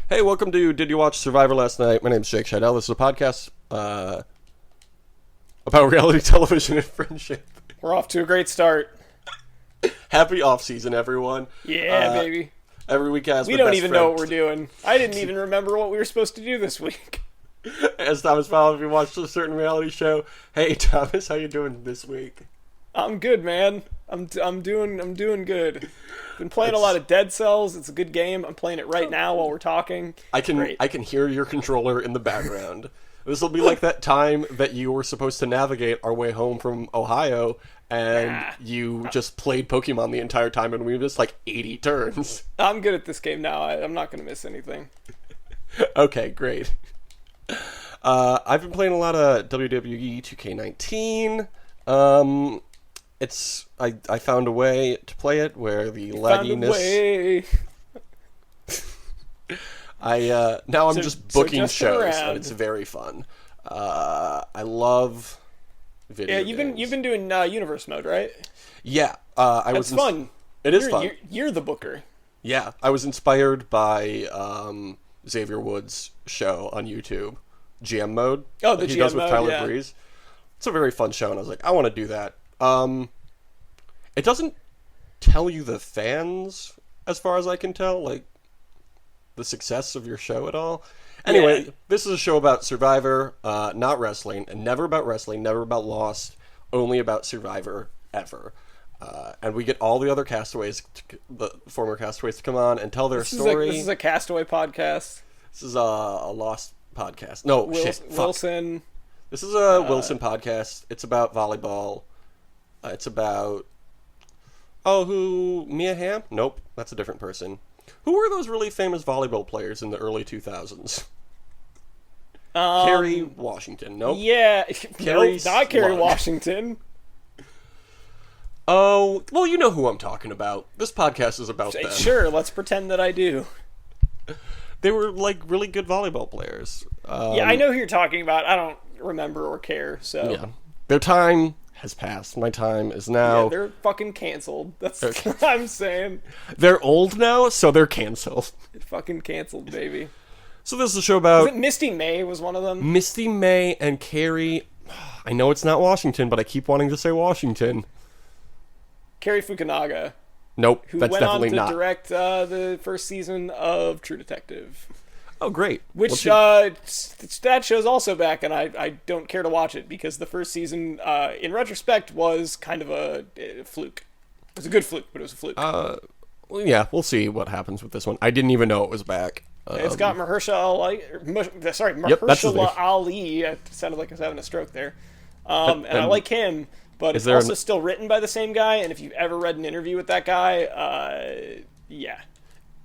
Hey, welcome to Did You Watch Survivor Last Night? My name's Jake Scheidel. This is a podcast about reality television and friendship. We're off to a great start. Happy off-season, everyone. Yeah, baby. Every week as we don't even know what we're doing. I didn't even remember what we were supposed to do this week. As Thomas Powell, if you watched a certain reality show. Hey, Thomas, how you doing this week? I'm good, man. I'm doing good. Been playing a lot of Dead Cells. It's a good game. I'm playing it right now while we're talking. I can hear your controller in the background. This will be like that time that you were supposed to navigate our way home from Ohio, and you just played Pokemon the entire time, and we missed like 80 turns. I'm good at this game now. I'm not going to miss anything. Okay, great. I've been playing a lot of WWE 2K19. I found a way to play it where the lagginess. Now I'm just booking shows, and it's very fun. I love video games. You've been doing universe mode, right? Yeah, That's fun. It is fun. You're the booker. Yeah, I was inspired by Xavier Woods' show on YouTube, GM Mode. Oh, the that he GM does with Mode, Tyler yeah. Breeze. It's a very fun show, and I was like, I want to do that. It doesn't tell you the fans, as far as I can tell, like the success of your show at all. Anyway, This is a show about Survivor, not wrestling, and never about wrestling, never about Lost, only about Survivor ever. And we get all the other castaways, the former castaways, to come on and tell their story. This is a Castaway podcast. This is a Lost podcast. No, Wilson. This is a Wilson podcast. It's about volleyball. It's about... Mia Hamm? Nope, that's a different person. Who were those really famous volleyball players in the early 2000s? Kerry Washington. Nope. Yeah. Nope, not Kerry Washington. Oh, well, you know who I'm talking about. This podcast is about them. Sure, let's pretend that I do. They were, like, really good volleyball players. Yeah, I know who you're talking about. I don't remember or care, so... Yeah. Their time has passed. My time is now... Yeah, they're fucking canceled. That's what I'm saying. They're old now, so they're canceled. Fucking canceled, baby. So this is a show about... Was it Misty May was one of them? Misty May and Carrie... I know it's not Washington, but I keep wanting to say Washington. Carrie Fukunaga. Nope, who that's went definitely on to not. direct the first season of True Detective. Oh, great. Which, that show's also back, and I don't care to watch it, because the first season, in retrospect, was kind of a fluke. It was a good fluke, but it was a fluke. Well, yeah, we'll see what happens with this one. I didn't even know it was back. It's got Mahershala Ali. It sounded like I was having a stroke there. And I like him, but it's also still written by the same guy, and if you've ever read an interview with that guy, yeah.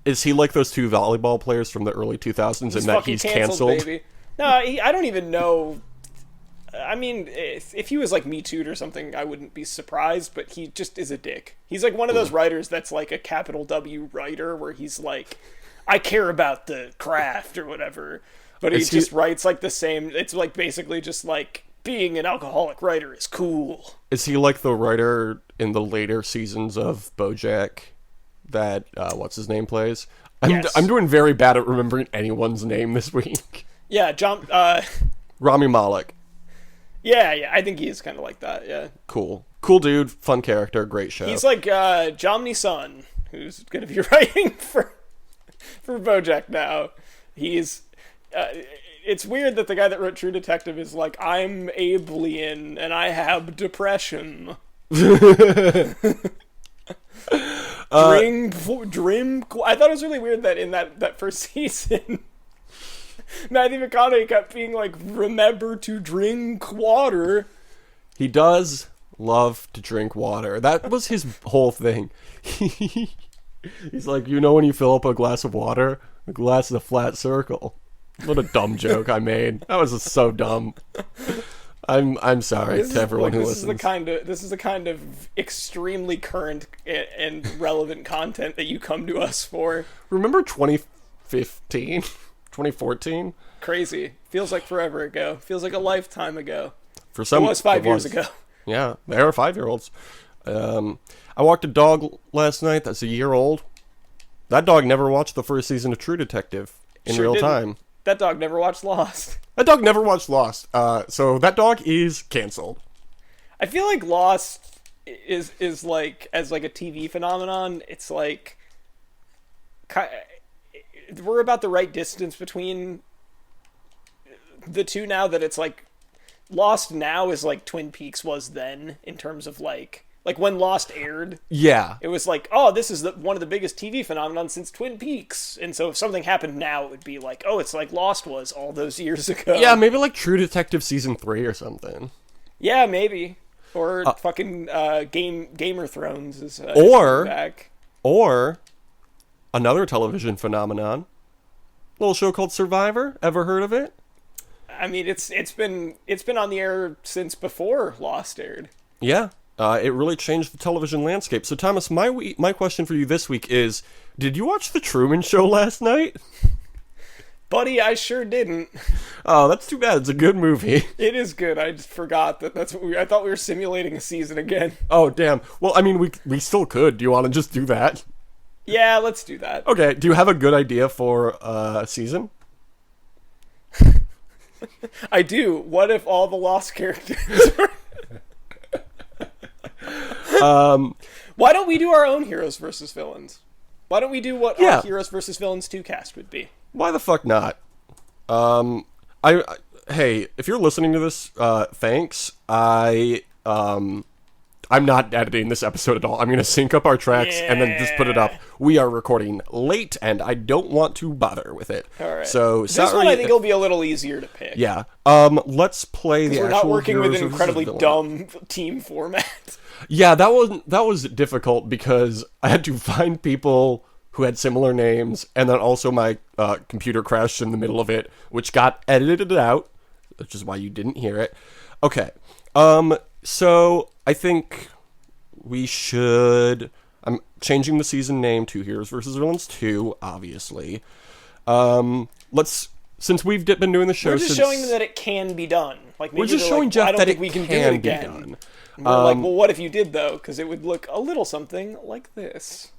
Is he like those two volleyball players from the early 2000s in that he's canceled? Baby. No, I don't even know. I mean, if he was like Me Too'd or something, I wouldn't be surprised, but he just is a dick. He's like one of those writers that's like a capital W writer, where he's like, I care about the craft or whatever, but he just writes like the same. It's like basically just like being an alcoholic writer is cool. Is he like the writer in the later seasons of BoJack that what's his name plays? I'm doing very bad at remembering anyone's name this week. Yeah, John Rami Malek. Yeah, I think he's kind of like that. Yeah, cool dude, fun character, great show. He's like Jomny Sun, who's gonna be writing for BoJack now. He's it's weird that the guy that wrote True Detective is like, I'm Abelian and I have depression. Dream. I thought it was really weird that in that first season, Matthew McConaughey kept being like, remember to drink water. He does love to drink water. That was his whole thing. He's like, you know when you fill up a glass of water, the glass is a flat circle. What a dumb joke I made. That was just so dumb. I'm sorry to everyone who listens. This is the kind of extremely current and relevant content that you come to us for. Remember 2015? 2014? Crazy. Feels like forever ago. Feels like a lifetime ago. For some, it was 5 years ago. Yeah, they are 5-year-olds. I walked a dog last night that's a year old. That dog never watched the first season of True Detective. in Sure real didn't. time. That dog never watched Lost. That dog never watched Lost, so that dog is canceled. I feel like Lost is like, as like a TV phenomenon, it's like we're about the right distance between the two now, that it's like Lost now is like Twin Peaks was then, in terms of like when Lost aired. Yeah. It was like, oh, this is one of the biggest TV phenomenons since Twin Peaks. And so if something happened now, it would be like, oh, it's like Lost was all those years ago. Yeah, maybe like True Detective Season 3 or something. Yeah, maybe. Or fucking Gamer Thrones is or back. Or another television phenomenon. A little show called Survivor. Ever heard of it? I mean, it's been on the air since before Lost aired. Yeah. It really changed the television landscape. So, Thomas, my question for you this week is, did you watch The Truman Show last night? Buddy, I sure didn't. Oh, that's too bad. It's a good movie. It is good. I just forgot that's what I thought we were simulating a season again. Oh, damn. Well, I mean, we still could. Do you want to just do that? Yeah, let's do that. Okay. Do you have a good idea for a season? I do. What if all the Lost characters were... Why don't we do our own Heroes versus Villains? Why don't we do what our Heroes versus Villains 2 cast would be? Why the fuck not? Hey, if you're listening to this, thanks. I'm not editing this episode at all. I'm going to sync up our tracks and then just put it up. We are recording late, and I don't want to bother with it. All right. So this one I think will be a little easier to pick. Yeah. Let's play the actual. We're not working with Heroes an versus incredibly Villains. dumb team format. Yeah, that was difficult because I had to find people who had similar names, and then also my computer crashed in the middle of it, which got edited out, which is why you didn't hear it. Okay. So I think we should... I'm changing the season name to Heroes vs. Villains 2, obviously. Since we've been doing the show... We're just showing them that it can be done. Like, maybe we're just showing Jeff that we can do it again. Done. And we're like, well, what if you did, though? Because it would look a little something like this.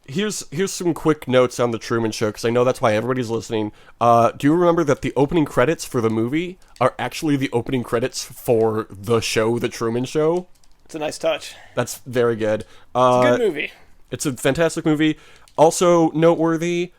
Here's some quick notes on the Truman Show, because I know that's why everybody's listening. Do you remember that the opening credits for the movie are actually the opening credits for the show, The Truman Show? It's a nice touch. That's very good. It's a good movie. It's a fantastic movie. Also noteworthy,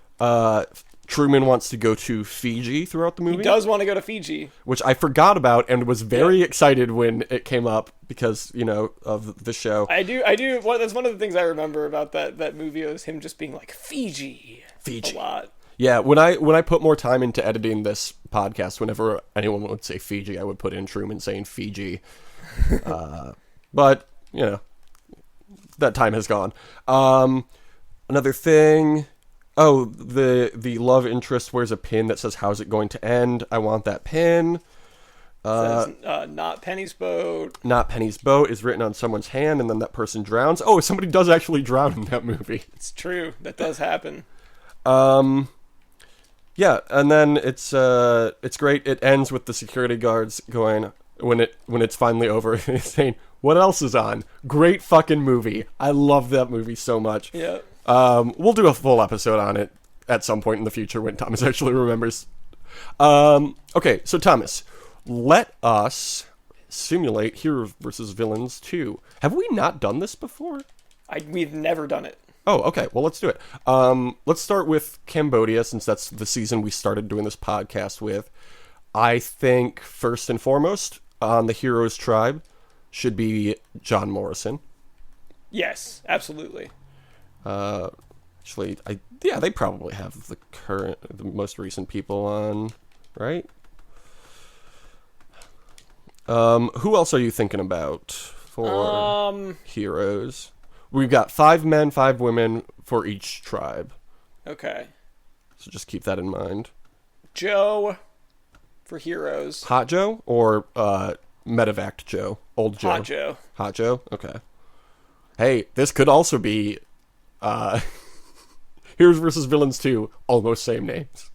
Truman wants to go to Fiji throughout the movie. He does want to go to Fiji. Which I forgot about and was very excited when it came up because, of the show. I do. Well, that's one of the things I remember about that movie was him just being like, Fiji. A lot. Yeah, when I put more time into editing this podcast, whenever anyone would say Fiji, I would put in Truman saying Fiji. But, that time has gone. Another thing... Oh, the love interest wears a pin that says, "How's it going to end?" I want that pin. Says, not Penny's boat. Not Penny's boat is written on someone's hand, and then that person drowns. Oh, somebody does actually drown in that movie. It's true. That does happen. Yeah, and then it's great. It ends with the security guards going when it's finally over, saying, "What else is on?" Great fucking movie. I love that movie so much. Yeah. We'll do a full episode on it at some point in the future when Thomas actually remembers. Okay, so Thomas, let us simulate Heroes vs. Villains 2. Have we not done this before? We've never done it. Oh, okay. Well, let's do it. Let's start with Cambodia, since that's the season we started doing this podcast with. I think, first and foremost, on the Heroes tribe should be John Morrison. Yes, absolutely. Actually, they probably have the most recent people on, right? Who else are you thinking about for Heroes? We've got 5 men, 5 women for each tribe. Okay. So just keep that in mind. Joe for Heroes. Hot Joe or Medevac Joe? Old Joe? Hot Joe. Hot Joe? Okay. Hey, this could also be Heroes vs. Villains 2, almost same names.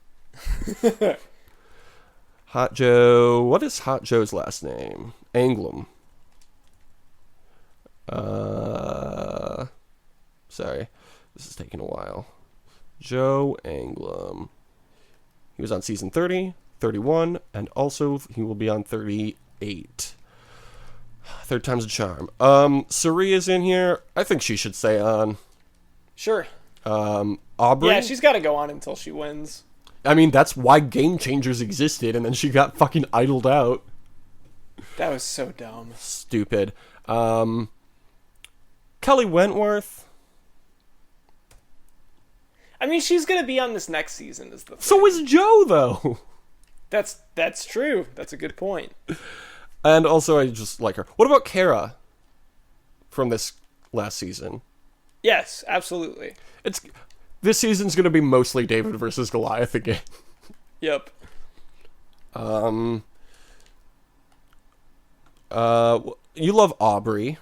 Hot Joe. What is Hot Joe's last name? Anglum. Sorry. This is taking a while. Joe Anglim. He was on season 30, 31, and also he will be on 38. Third time's a charm. Suri is in here. I think she should stay on. Sure. Aubrey? Yeah, she's got to go on until she wins. I mean, that's why Game Changers existed, and then she got fucking idled out. That was so dumb. Stupid. Kelly Wentworth. I mean, she's going to be on this next season. Is the thing. So is Joe, though. That's true. That's a good point. And also, I just like her. What about Kara from this last season? Yes, absolutely. This season's going to be mostly David versus Goliath again. Yep. You love Aubrey.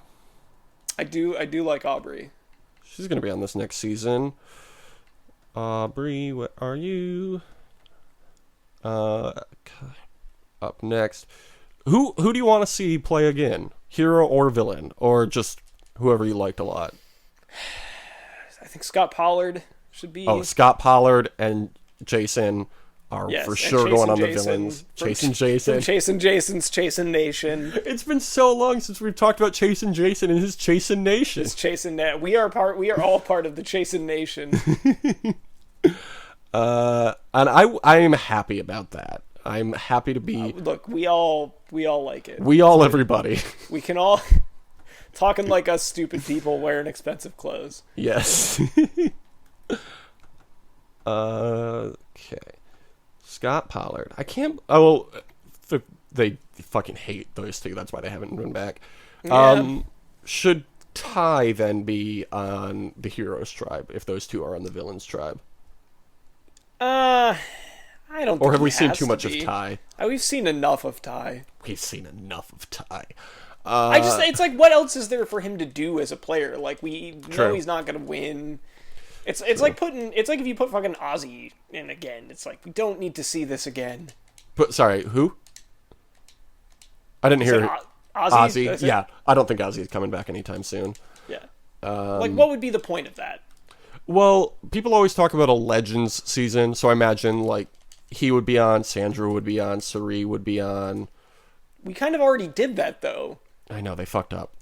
I do like Aubrey. She's going to be on this next season. Aubrey, what are you? Up next. Who do you want to see play again? Hero or villain? Or just whoever you liked a lot? I think Scott Pollard should be... Oh, Scott Pollard and Jason are for sure going on the villains. Chasing Jason. Chasing Jason's Chasing Nation. It's been so long since we've talked about Chasing Jason and his Chasing Nation. His Chasing We are all part of the Chasing Nation. And I am happy about that. I'm happy to be... look, we all like it. Everybody. We can all... Talking like us stupid people wearing expensive clothes. Yes. Okay. Scott Pollard. I can't... Oh, well, they fucking hate those two. That's why they haven't been back. Yeah. Should Ty then be on the Heroes tribe if those two are on the Villains tribe? I don't think Or have we he seen has too to much be. of Ty? We've seen enough of Ty. We've seen enough of Ty. It's like, what else is there for him to do as a player? Like, we True. know he's not going to win. It's like if you put fucking Ozzy in again. It's like, we don't need to see this again. But sorry, who? I didn't hear Ozzy. Yeah, I don't think Ozzy is coming back anytime soon. Yeah. Like, what would be the point of that? Well, people always talk about a Legends season, so I imagine, like, he would be on, Sandra would be on, Suri would be on. We kind of already did that, though. I know, they fucked up.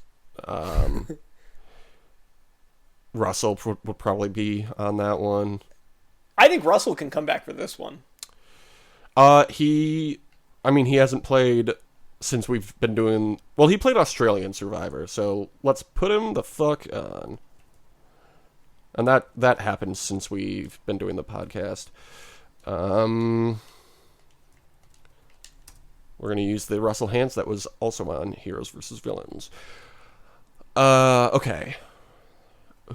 Russell would probably be on that one. I think Russell can come back for this one. He hasn't played since we've been doing... Well, he played Australian Survivor, so let's put him the fuck on. And that happened since we've been doing the podcast. We're going to use the Russell Hantz that was also on Heroes vs. Villains. Okay.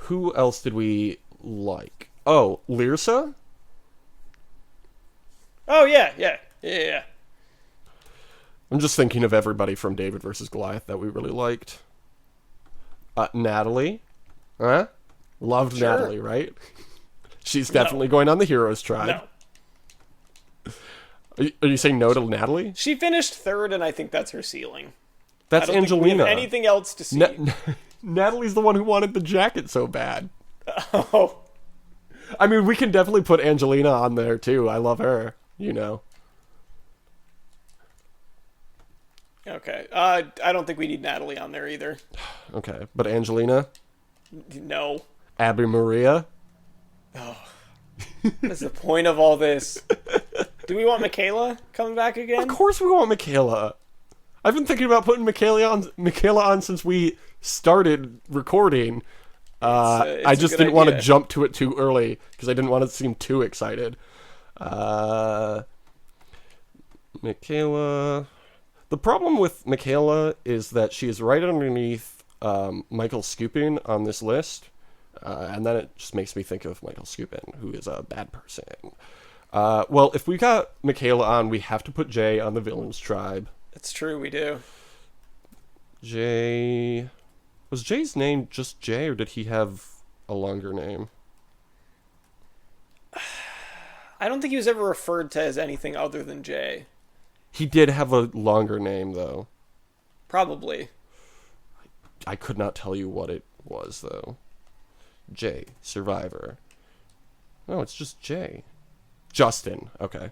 Who else did we like? Oh, Lyrsa? Oh, yeah. I'm just thinking of everybody from David vs. Goliath that we really liked. Natalie? Huh? Loved Sure. Natalie, right? She's definitely going on the Heroes tribe. No. Are you saying no to Natalie? She finished third, and I think that's her ceiling. That's I don't think we Angelina. have anything else to see. Natalie's the one who wanted the jacket so bad. Oh. I mean, we can definitely put Angelina on there, too. I love her, you know. Okay. I don't think we need Natalie on there either. Okay, but Angelina? No. Abby Maria? What's the point of all this? Do we want Michaela coming back again? Of course we want Michaela. I've been thinking about putting Michaela on since we started recording. It's I a just good didn't want to idea. jump to it too early because I didn't want to seem too excited. Michaela. The problem with Michaela is that she is right underneath Michael Skupin on this list. And then it just makes me think of Michael Skupin, who is a bad person. Well, if we got Michaela on, we have to put Jay on the Villains tribe. It's true, we do. Jay... Was Jay's name just Jay, or did he have a longer name? I don't think he was ever referred to as anything other than Jay. He did have a longer name, though. Probably. I could not tell you what it was, though. J, Survivor. No, it's just J. Justin. Okay.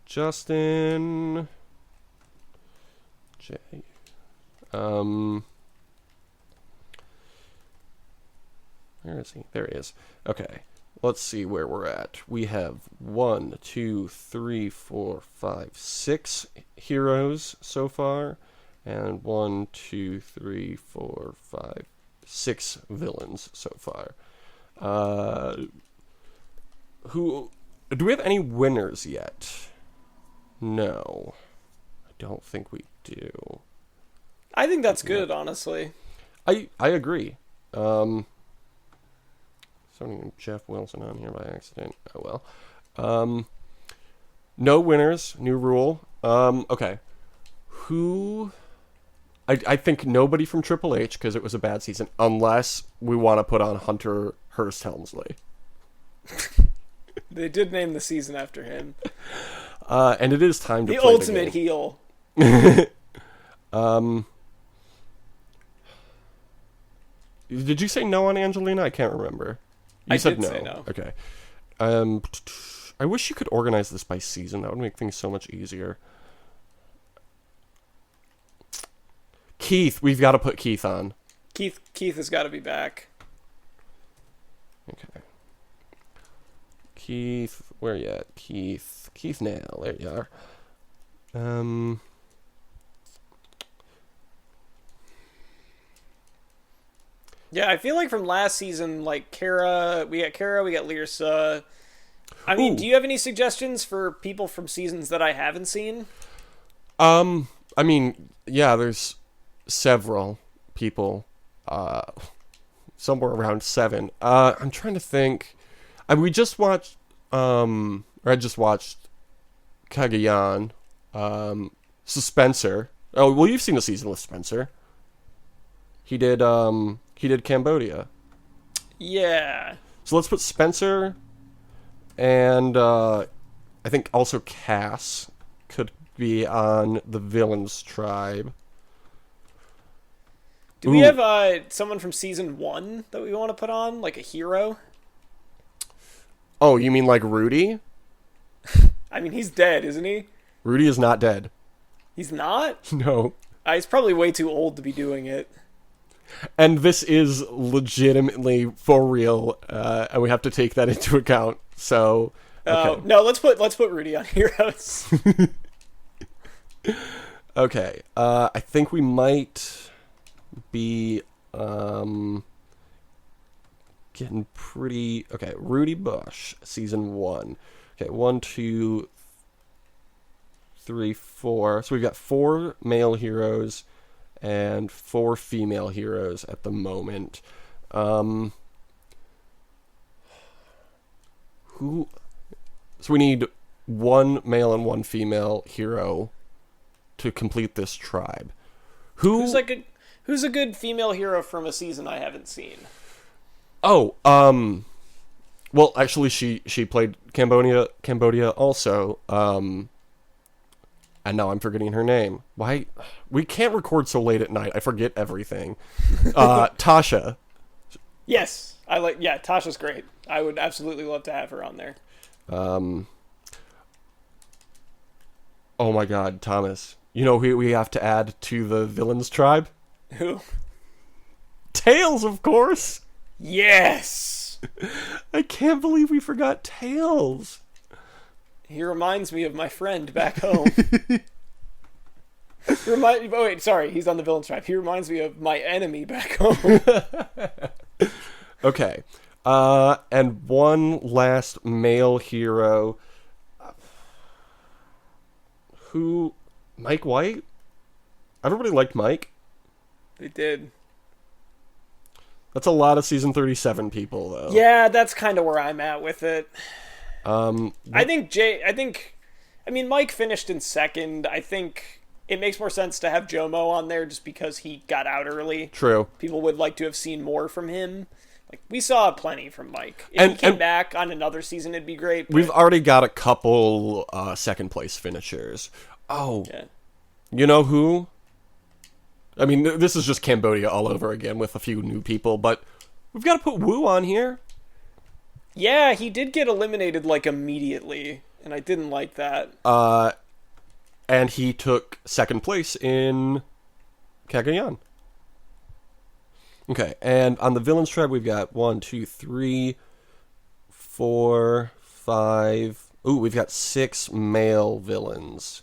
Justin. J. Where is he? There he is. Okay. Let's see where we're at. We have 1, 2, 3, 4, 5, 6 heroes so far. And 1, 2, 3, 4, 5, 6 villains so far. Who do we have any winners yet? No. I don't think we do. I think that's good, honestly. I agree. Something Jeff Wilson on here by accident. Oh well. No winners, new rule. Okay. Who? I think nobody from Triple H because it was a bad season, unless we want to put on Hunter Hearst Helmsley. They did name the season after him. And it is time to the play ultimate the heel. Did you say no on Angelina? I can't remember. You I said did no. say no. Okay. I wish you could organize this by season. That would make things so much easier. Keith, we've got to put Keith on. Keith has got to be back. Okay. Keith, where you at? Keith now. There you are. Yeah, I feel like from last season, like we got Lyrsa. I mean, do you have any suggestions for people from seasons that I haven't seen? I mean, yeah, there's several people, somewhere around 7. I'm trying to think. We just watched, or I just watched Kagayan, so Spencer. Oh, well, you've seen the season with Spencer. He did Cambodia. Yeah. So let's put Spencer, and I think also Cass could be on the villains tribe. Do we have someone from season 1 that we want to put on, like a hero? Oh, you mean like Rudy? I mean, he's dead, isn't he? Rudy is not dead. He's not? No. He's probably way too old to be doing it. And this is legitimately for real, and we have to take that into account. So, okay. No, let's put Rudy on heroes. Okay. I think we might be getting pretty. Okay, Rudy Bush, season 1. Okay, 1, 2, 3, 4. So we've got 4 male heroes and 4 female heroes at the moment. Who? So we need 1 male and 1 female hero to complete this tribe. Who's a good female hero from a season I haven't seen? Oh, well, actually, she played Cambodia also. And now I'm forgetting her name. Why? We can't record so late at night. I forget everything. Tasha. Yes. Tasha's great. I would absolutely love to have her on there. Oh my god, Thomas. You know who we have to add to the villains tribe? Who? Tails, of course! Yes! I can't believe we forgot Tails. He reminds me of my friend back home. He's on the villains tribe. He reminds me of my enemy back home. Okay. And one last male hero. Who? Mike White? Everybody liked Mike. They did. That's a lot of season 37 people, though. Yeah, that's kind of where I'm at with it. I mean, Mike finished in second. I think it makes more sense to have Jomo on there just because he got out early. True. People would like to have seen more from him. Like, we saw plenty from Mike. If he came back on another season, it'd be great. But... We've already got a couple second place finishers. Oh. Yeah. You know who? I mean, this is just Cambodia all over again with a few new people, but We've got to put Wu on here. Yeah, he did get eliminated like immediately, and I didn't like that. And he took second place in Cagayan. Okay, and on the Villains Tribe, we've got 1, 2, 3, 4, 5. Ooh, we've got 6 male villains.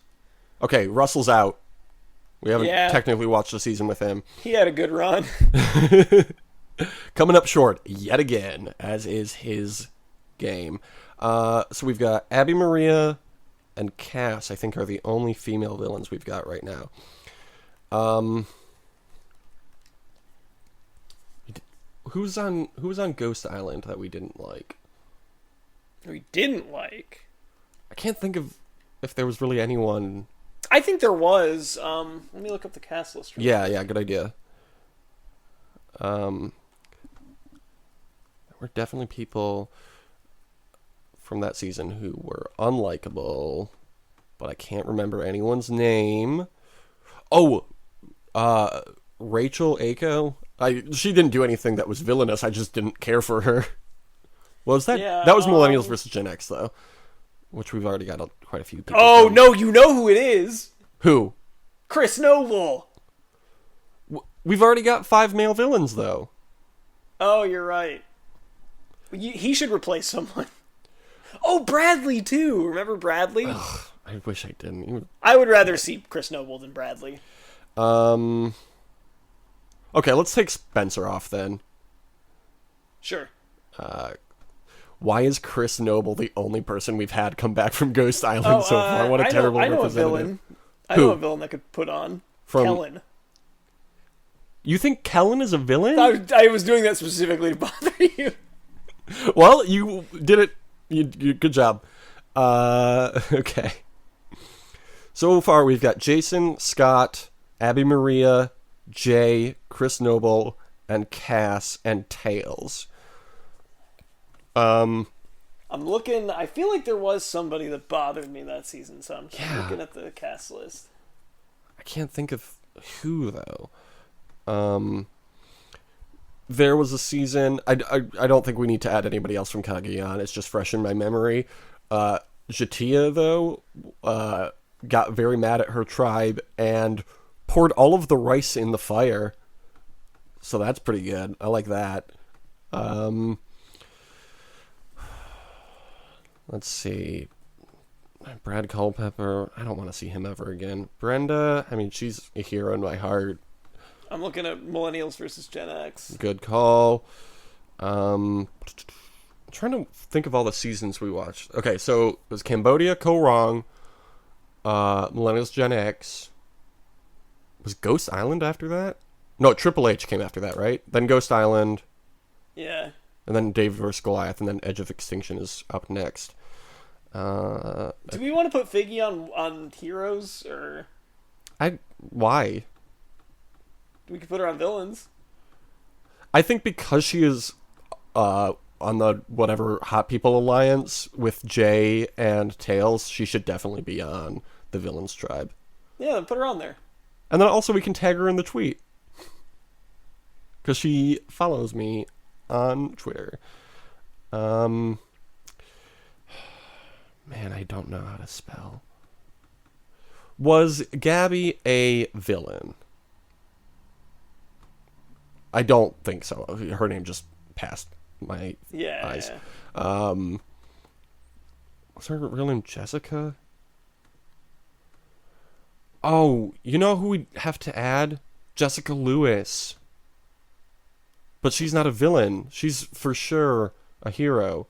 Okay, Russell's out. We haven't technically watched the season with him. He had a good run. Coming up short yet again, as is his game. So we've got Abby Maria and Cass, I think, are the only female villains we've got right now. Who's on Ghost Island that we didn't like? We didn't like. I can't think of if there was really anyone. I think there was. Let me look up the cast list. Yeah, good idea. There were definitely people from that season who were unlikable, but I can't remember anyone's name. Oh, Rachel Aiko. She didn't do anything that was villainous. I just didn't care for her. Was that? Yeah, that was Millennials versus Gen X, though, which we've already got quite a few people. Oh, no, you know who it is. Who? Chris Noble. We've already got 5 male villains, though. Oh, you're right. He should replace someone. Oh, Bradley, too. Remember Bradley? Ugh, I wish I didn't. I would rather see Chris Noble than Bradley. Okay, let's take Spencer off, then. Sure. Why is Chris Noble the only person we've had come back from Ghost Island so far? What a terrible representative. I know a villain that could put on. Kellen. You think Kellen is a villain? I was doing that specifically to bother you. Well, you did it. You good job. Okay. So far, we've got Jason, Scott, Abby Maria, Jay, Chris Noble, and Cass, and Tails. I'm looking. I feel like there was somebody that bothered me that season, so I'm looking at the cast list. I can't think of who, though. There was a season. I don't think we need to add anybody else from Cagayan. It's just fresh in my memory. Jatia, though, got very mad at her tribe and poured all of the rice in the fire. So that's pretty good. I like that. Let's see. Brad Culpepper. I don't want to see him ever again. Brenda. I mean, she's a hero in my heart. I'm looking at Millennials versus Gen X. Good call. I'm trying to think of all the seasons we watched. Okay, so it was Cambodia, Ko Wrong, Millennials, Gen X. Was Ghost Island after that? No, Triple H came after that, right? Then Ghost Island. Yeah. And then David vs. Goliath, and then Edge of Extinction is up next. Do we want to put Figgy on Heroes, or... Why? We could put her on Villains. I think because she is on the whatever Hot People Alliance with Jay and Tails, she should definitely be on the Villains Tribe. Yeah, put her on there. And then also we can tag her in the tweet. Because she follows me on Twitter. Man, I don't know how to spell. Was Gabby a villain? I don't think so. Her name just passed my eyes. Was her real name Jessica? Oh, you know who we have to add? Jessica Lewis. But she's not a villain. She's for sure a hero.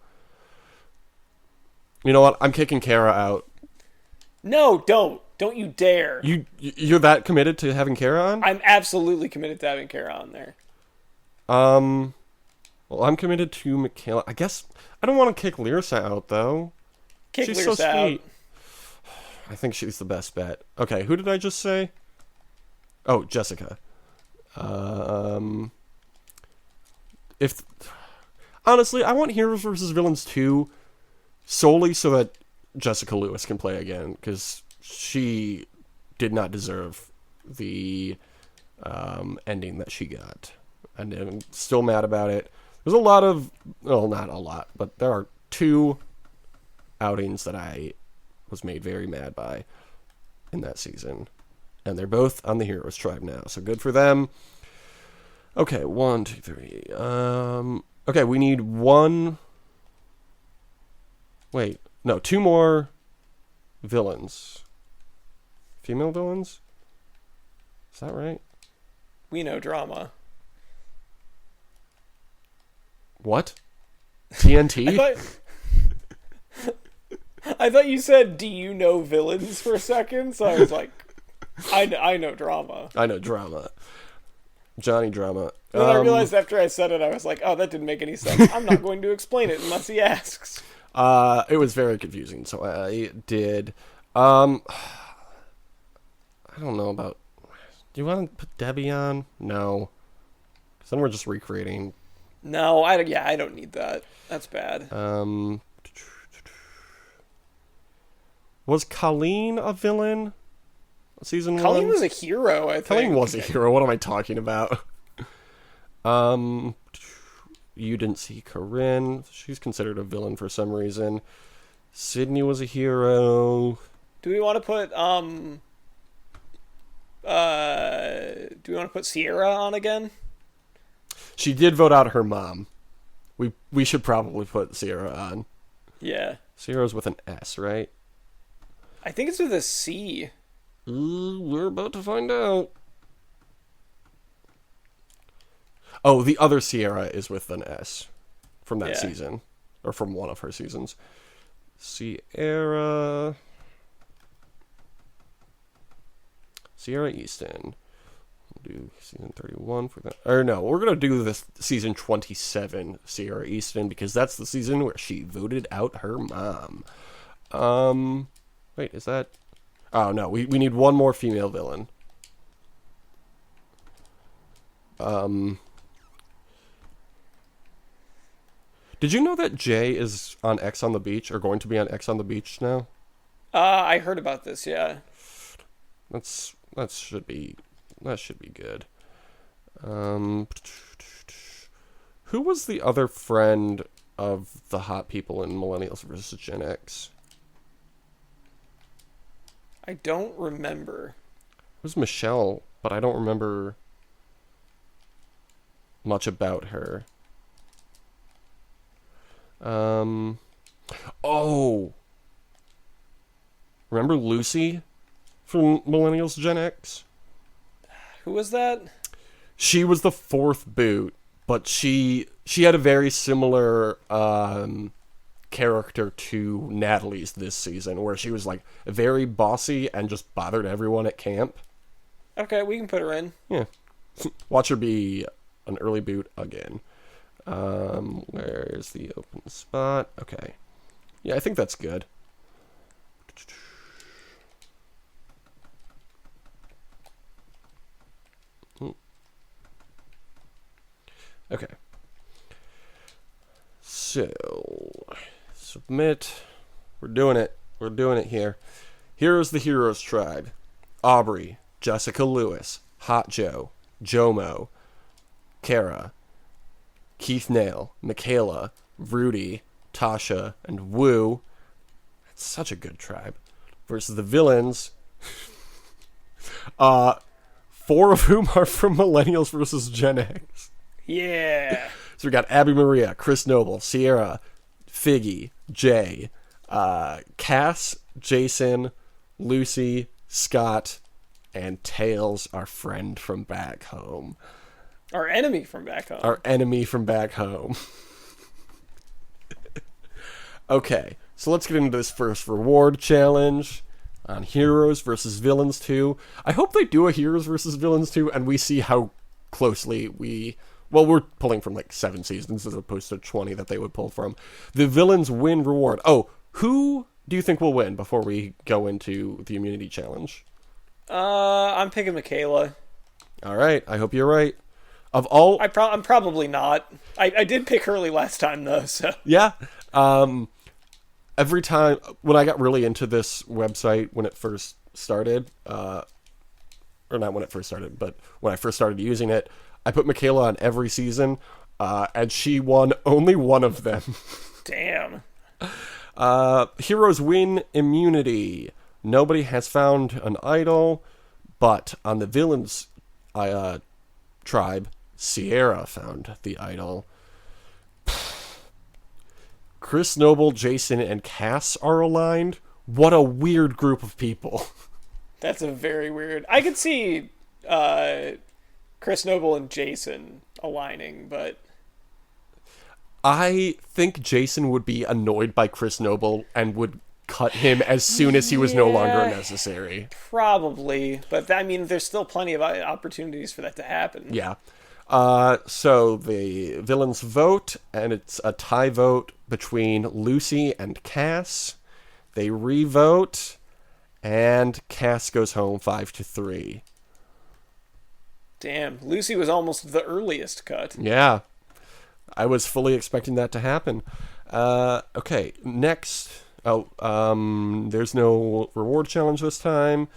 You know what? I'm kicking Kara out. No, don't. Don't you dare. You're that committed to having Kara on? I'm absolutely committed to having Kara on there. Well, I'm committed to Michaela. I guess I don't want to kick Lyrsa out, though. She's so sweet. I think she's the best bet. Okay, who did I just say? Oh, Jessica. If honestly, I want Heroes vs. Villains 2 solely so that Jessica Lewis can play again, because she did not deserve the ending that she got. And I'm still mad about it. There's a lot of, well, not a lot, but there are 2 outings that I was made very mad by in that season. And they're both on the Heroes Tribe now, so good for them. Okay, 1, 2, 3. Okay, we need 1... Wait, no, 2 more villains. Female villains? Is that right? We know drama. What? TNT? I thought you said, do you know villains for a second? So I was like, I know drama. I know drama. Johnny Drama. And then I realized after I said it, I was like, oh, that didn't make any sense. I'm not going to explain it unless he asks. It was very confusing, so I did. I don't know about... Do you want to put Debbie on? No. Because then we're just recreating... No, I don't need that. That's bad. Was Colleen a villain? Season 1? Colleen was a hero, I think. Colleen was a hero. What am I talking about? You didn't see Corinne. She's considered a villain for some reason. Sydney was a hero. Do we want to put Sierra on again? She did vote out her mom. We should probably put Sierra on. Yeah. Sierra's with an S, right? I think it's with a C. We're about to find out. Oh, the other Sierra is with an S from that season. Or from one of her seasons. Sierra Easton. We'll do season 31 for that. Or no, we're going to do this season 27 Sierra Easton because that's the season where she voted out her mom. Wait, is that... Oh, no, we need one more female villain. Did you know that Jay is on X on the Beach, or going to be on X on the Beach now? I heard about this, yeah. That should be good. Who was the other friend of the hot people in Millennials versus Gen X? I don't remember. It was Michelle, but I don't remember much about her. Oh! Remember Lucy from Millennials Gen X? Who was that? She was the 4th boot, but she had a very similar character to Natalie's this season, where she was like very bossy and just bothered everyone at camp. Okay, we can put her in. Yeah. Watch her be an early boot again. Where's the open spot? Okay. Yeah, I think that's good. Okay. So, submit. We're doing it. We're doing it here. Here's the Heroes Tribe. Aubrey, Jessica Lewis, Hot Joe, Jomo, Kara, Keith Nail, Michaela, Rudy, Tasha, and Woo. That's such a good tribe. Versus the villains. 4 of whom are from Millennials versus Gen X. Yeah. So we got Abby Maria, Chris Noble, Sierra, Figgy, Jay, Cass, Jason, Lucy, Scott, and Tails, our friend from back home. Our enemy from back home. Our enemy from back home. Okay, so let's get into this first reward challenge on Heroes versus Villains 2. I hope they do a Heroes versus Villains 2 and we see how closely we... Well, we're pulling from like 7 seasons as opposed to 20 that they would pull from. The villains win reward. Oh, who do you think will win before we go into the immunity challenge? I'm picking Michaela. All right, I hope you're right. Of all... I'm probably not. I did pick Hurley last time, though, so... Yeah. Every time... When I got really into this website when it first started, or not when it first started, but when I first started using it, I put Michaela on every season, and she won only one of them. Damn. Heroes win immunity. Nobody has found an idol, but on the villains tribe, Sierra found the idol. Chris Noble, Jason, and Cass are aligned. What a weird group of people. That's a very weird... I could see Chris Noble and Jason aligning, but... I think Jason would be annoyed by Chris Noble and would cut him as soon as he was no longer necessary. Probably, but I mean, there's still plenty of opportunities for that to happen. Yeah. So the villains vote, and it's a tie vote between Lucy and Cass. They re-vote, and Cass goes home 5-3. Damn, Lucy was almost the earliest cut. Yeah. I was fully expecting that to happen. Okay, next... there's no reward challenge this time.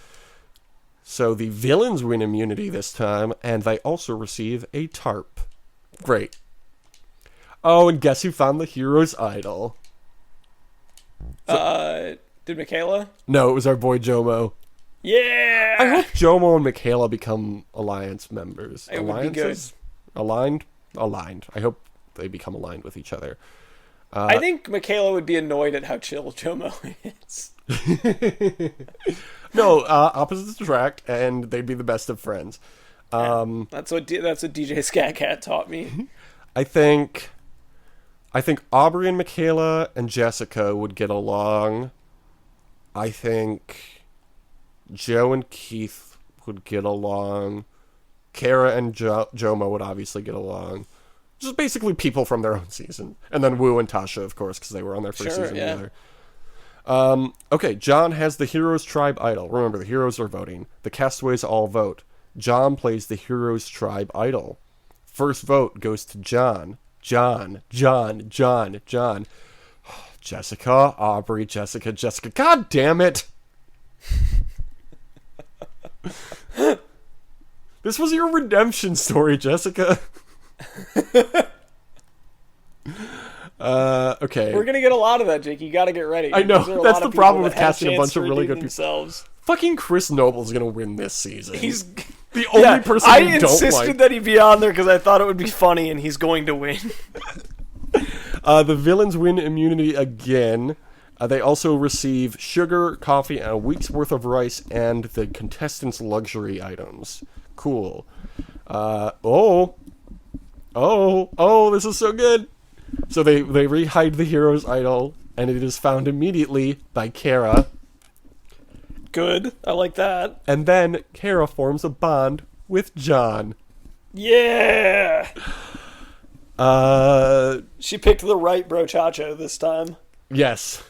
So the villains win immunity this time, and they also receive a tarp. Great. Oh, and guess who found the hero's idol? Did Michaela? No, it was our boy Jomo. Yeah! I hope Jomo and Michaela become alliance members. It would be good. Aligned? Aligned. I hope they become aligned with each other. I think Michaela would be annoyed at how chill Jomo is. No, opposites attract, and they'd be the best of friends. That's what DJ Scat Cat taught me. I think Aubrey and Michaela and Jessica would get along. I think Joe and Keith would get along. Kara and Jomo would obviously get along. Just basically people from their own season. And then Wu and Tasha, of course, because they were on their first season together. Okay, John has the Heroes Tribe Idol. Remember, the heroes are voting. The castaways all vote. John plays the Heroes Tribe Idol. First vote goes to John. John. Jessica, Aubrey, Jessica. God damn it! This was your redemption story, Jessica. Okay. We're gonna get a lot of that, Jake. You gotta get ready. I know. That's the problem with casting a bunch of really good people. Fucking Chris Noble's gonna win this season. He's the only person I don't like. I insisted that he be on there because I thought it would be funny, and he's going to win. The villains win immunity again. They also receive sugar, coffee, and a week's worth of rice, and the contestants' luxury items. Cool. This is so good. So they re-hide the hero's idol, and it is found immediately by Kara. Good. I like that. And then Kara forms a bond with John. Yeah! She picked the right brochacho this time. Yes.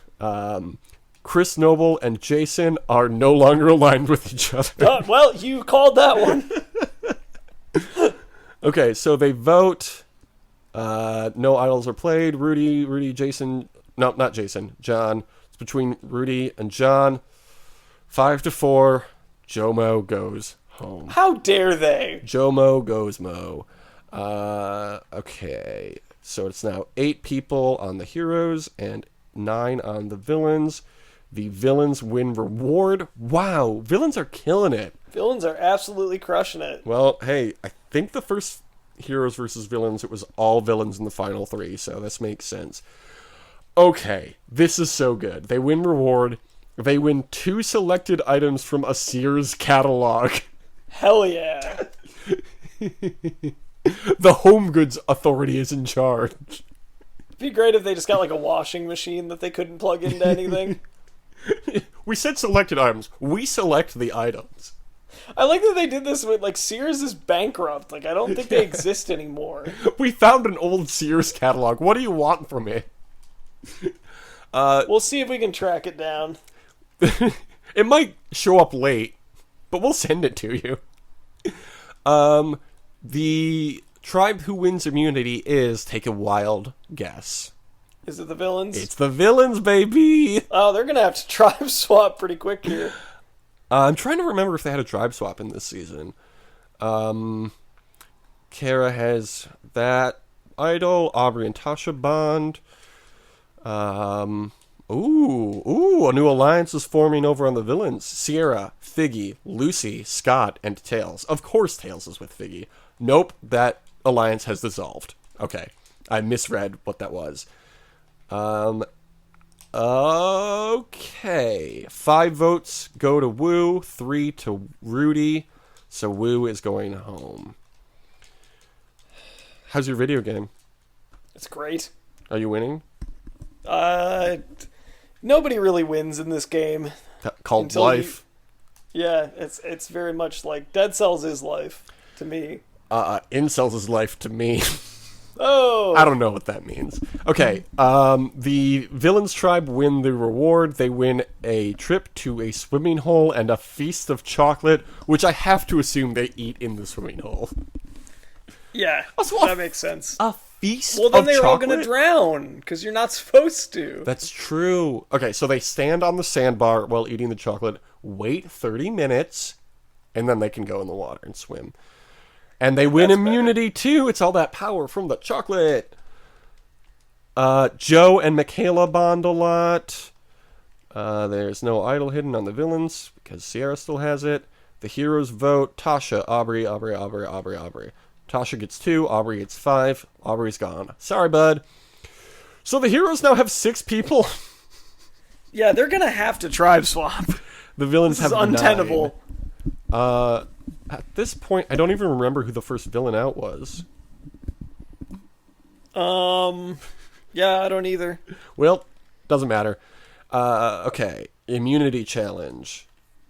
Chris Noble and Jason are no longer aligned with each other. Well, you called that one. Okay, so they vote. No idols are played. Rudy, Jason. No, not Jason. John. It's between Rudy and John. 5-4. Jomo goes home. How dare they? Jomo goes mo. Okay. So it's now 8 people on the heroes and 9 on the villains. The villains win reward. Wow, villains are killing it. Villains are absolutely crushing it. Well, hey, I think the first heroes versus villains, it was all villains in the final 3, so this makes sense. Okay, this is so good. They win reward. They win 2 selected items from a Sears catalog. Hell yeah. The Home Goods Authority is in charge. It'd be great if they just got like a washing machine that they couldn't plug into anything. We said selected items. We select the items. I like that they did this with, like, Sears is bankrupt. Like, I don't think they exist anymore. We found an old Sears catalog. What do you want from it? We'll see if we can track it down. It might show up late, but we'll send it to you. The tribe who wins immunity is, take a wild guess. Is it the villains? It's the villains, baby! Oh, they're gonna have to tribe swap pretty quick here. I'm trying to remember if they had a tribe swap in this season. Kara has that. idol. Aubrey and Tasha bond. A new alliance is forming over on the villains. Sierra, Figgy, Lucy, Scott, and Tails. Of course Tails is with Figgy. Nope, that alliance has dissolved. Okay, I misread what that was. Okay. 5 votes go to Woo, 3 to Rudy. So Woo is going home. How's your video game? It's great. Are you winning? Nobody really wins in this game. Called life. Yeah, it's very much like Dead Cells is life to me. Incels is life to me. Oh! I don't know what that means. Okay, the Villains Tribe win the reward. They win a trip to a swimming hole and a feast of chocolate, which I have to assume they eat in the swimming hole. Yeah, Also, that makes sense. A feast Well, then of they're all chocolate? going to drown, because you're not supposed to. That's true. Okay, so they stand on the sandbar while eating the chocolate, wait 30 minutes, and then they can go in the water and swim. And they win immunity, too. It's all that power from the chocolate. Joe and Michaela bond a lot. There's no idol hidden on the villains, because Sierra still has it. The heroes vote. Tasha, Aubrey. Tasha gets 2, Aubrey gets 5. Aubrey's gone. Sorry, bud. So the heroes now have 6 people. Yeah, they're going to have to tribe swap. The villains have 9. Untenable. At this point, I don't even remember who the first villain out was. Yeah, I don't either. Well, doesn't matter. Okay, immunity challenge.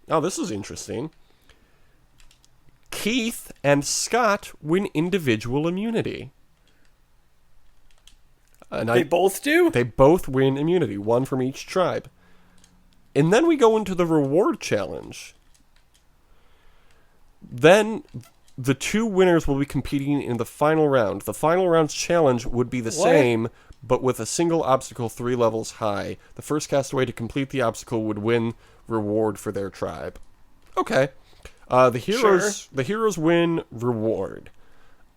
Oh, this is interesting. Keith and Scott win individual immunity. And They both do? They both win immunity, 1 from each tribe. And then we go into the reward challenge. Then the 2 winners will be competing in the final round. The final round's challenge would be the same, but with a single obstacle 3 levels high. The first castaway to complete the obstacle would win reward for their tribe. Okay. The heroes win reward.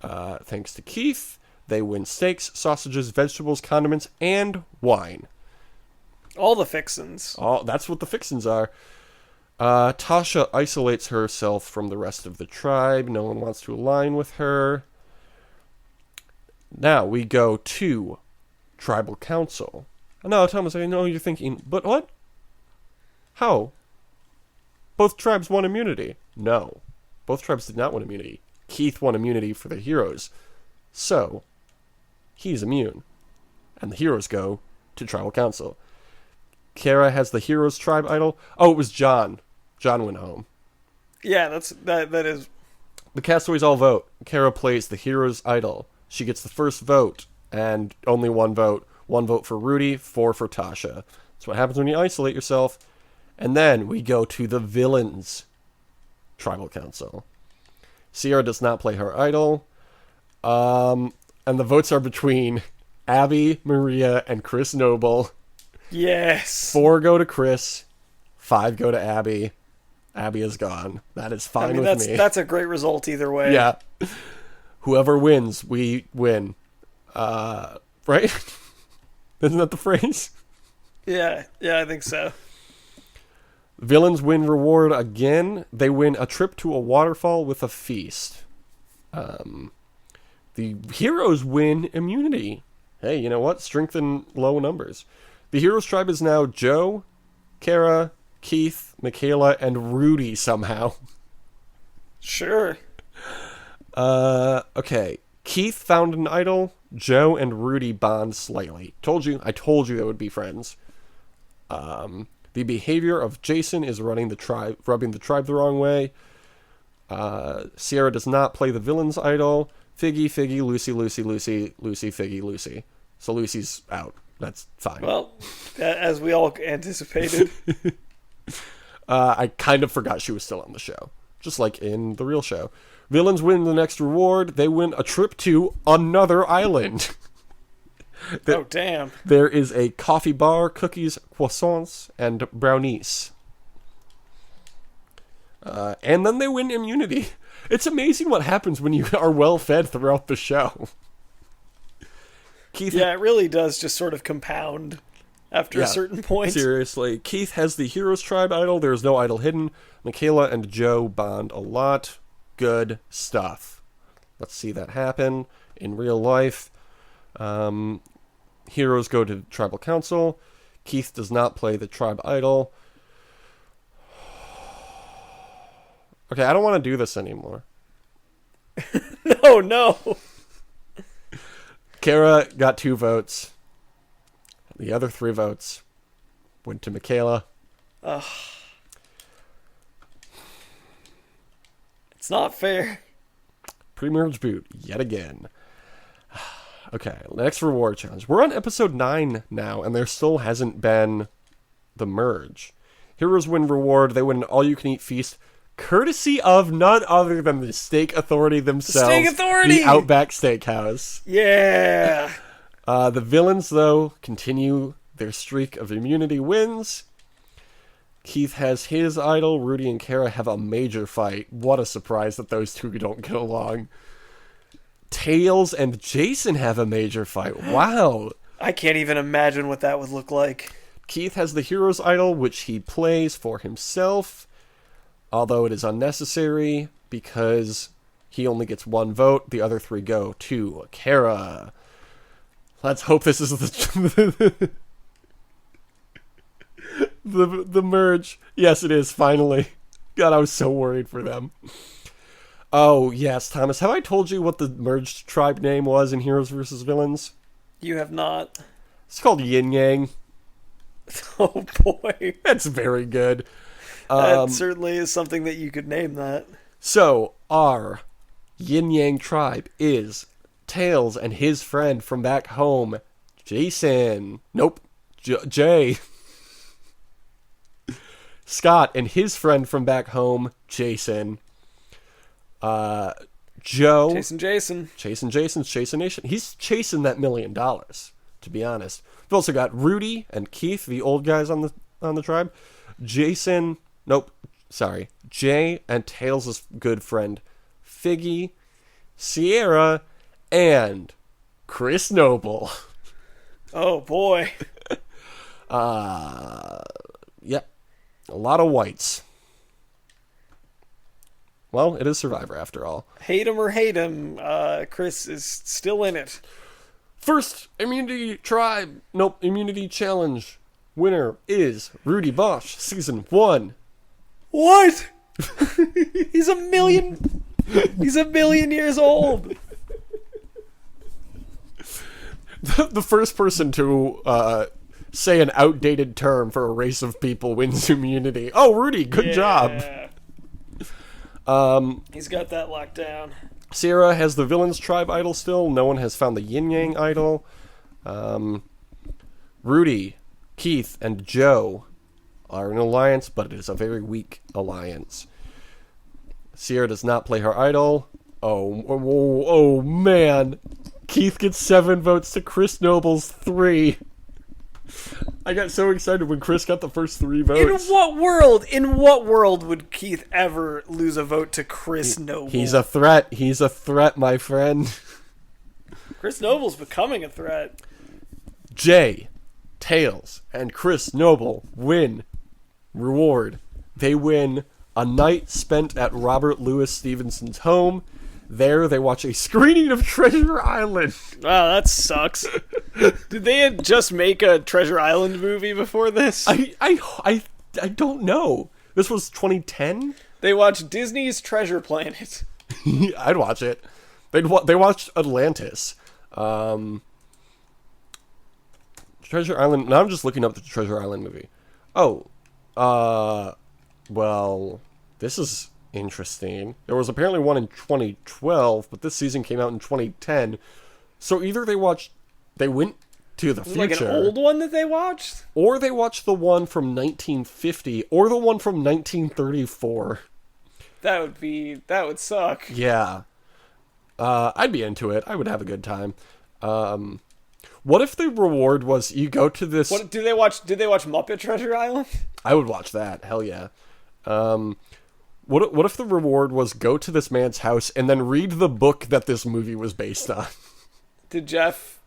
Thanks to Keith, they win steaks, sausages, vegetables, condiments, and wine. All the fixins. That's what the fixins are. Tasha isolates herself from the rest of the tribe. No one wants to align with her. Now we go to Tribal Council. No, Thomas, I know you're thinking, but what? How? Both tribes won immunity. No. Both tribes did not win immunity. Keith won immunity for the heroes. So, he's immune. And the heroes go to Tribal Council. Kara has the heroes tribe idol. Oh, it was John. John went home. Yeah, that is. The castaways all vote. Kara plays the heroes idol. She gets the first vote, and only 1 vote. 1 vote for Rudy, 4 for Tasha. That's what happens when you isolate yourself. And then we go to the villains Tribal Council. Sierra does not play her idol. And the votes are between Abby, Maria, and Chris Noble. Yes. 4 go to Chris. 5 go to Abby. Abby is gone. That is fine with me. That's a great result either way. Yeah. Whoever wins, we win. Right? Isn't that the phrase? Yeah, I think so. Villains win reward again. They win a trip to a waterfall with a feast. The heroes win immunity. Hey, you know what? Strength in low numbers. The heroes tribe is now Joe, Kara, Keith, Michaela, and Rudy somehow. Sure. Okay. Keith found an idol. Joe and Rudy bond slightly. I told you they would be friends. The behavior of Jason is rubbing the tribe the wrong way. Sierra does not play the villain's idol. Figgy, Lucy, Figgy, Lucy. So Lucy's out. That's fine. Well, as we all anticipated. I kind of forgot she was still on the show. Just like in the real show. Villains win the next reward. They win a trip to another island. Oh, damn. There is a coffee bar, cookies, croissants, and brownies. And then they win immunity. It's amazing what happens when you are well fed throughout the show. Keith. Yeah, it really does just sort of compound after a certain point. Seriously. Keith has the Heroes Tribe idol. There's no idol hidden. Michaela and Joe bond a lot. Good stuff. Let's see that happen in real life. Heroes go to tribal council. Keith does not play the tribe idol. Okay, I don't want to do this anymore. No. Kara got 2 votes. The other 3 votes went to Michaela. It's not fair. Pre-merge boot yet again. Okay, next reward challenge. We're on episode 9 now, and there still hasn't been the merge. Heroes win reward. They win an all-you-can-eat feast, courtesy of none other than the Steak Authority themselves. Steak Authority! The Outback Steakhouse. Yeah! The villains, though, continue their streak of immunity wins. Keith has his idol. Rudy and Kara have a major fight. What a surprise that those two don't get along. Tails and Jason have a major fight. Wow. I can't even imagine what that would look like. Keith has the Hero's idol, which he plays for himself, although it is unnecessary because he only gets 1 vote. The other 3 go to Kara. Let's hope this is the merge. Yes, it is, finally. God, I was so worried for them. Oh, yes, Thomas. Have I told you what the merged tribe name was in Heroes vs. Villains? You have not. It's called Yin Yang. Oh, boy. That's very good. That certainly is something that you could name that. So, our Yin Yang tribe is Tails and his friend from back home, Jason. Nope. Jay. Scott and his friend from back home, Jason. Joe. Jason. Jason's chasing Nation. He's chasing that $1 million, to be honest. We've also got Rudy and Keith, the old guys on the tribe. Jason. Nope. Sorry. Jay and Tails' good friend, Figgy, Sierra, and Chris Noble. Oh, boy. Yep. A lot of whites. Well, it is Survivor after all. Hate him or hate him, Chris is still in it. First immunity challenge winner is Rudy Bosch, season 1. What? He's a million years old. The first person to say an outdated term for a race of people wins immunity. Oh, Rudy, good job. He's got that locked down. Sierra has the Villains Tribe idol still. No one has found the Yin Yang idol. Rudy, Keith, and Joe are an alliance, but it is a very weak alliance. Sierra does not play her idol. Oh man. Keith gets 7 votes to Chris Noble's 3. I got so excited when Chris got the first 3 votes. In what world would Keith ever lose a vote to Chris Noble? He's a threat, my friend. Chris Noble's becoming a threat. Jay, Tails, and Chris Noble win reward. They win a night spent at Robert Louis Stevenson's home. There, they watch a screening of Treasure Island. Wow, that sucks. Did they just make a Treasure Island movie before this? I don't know. This was 2010? They watched Disney's Treasure Planet. I'd watch it. They watched Atlantis. Treasure Island. Now I'm just looking up the Treasure Island movie. Oh. Well, this is interesting. There was apparently one in 2012, but this season came out in 2010. So either they went to the future, like an old one that they watched, or they watched the one from 1950, or the one from 1934. That would suck. Yeah. I'd be into it. I would have a good time. What if the reward was you go to this? What did they watch Muppet Treasure Island? I would watch that. Hell yeah. What if the reward was go to this man's house and then read the book that this movie was based on? Did Jeff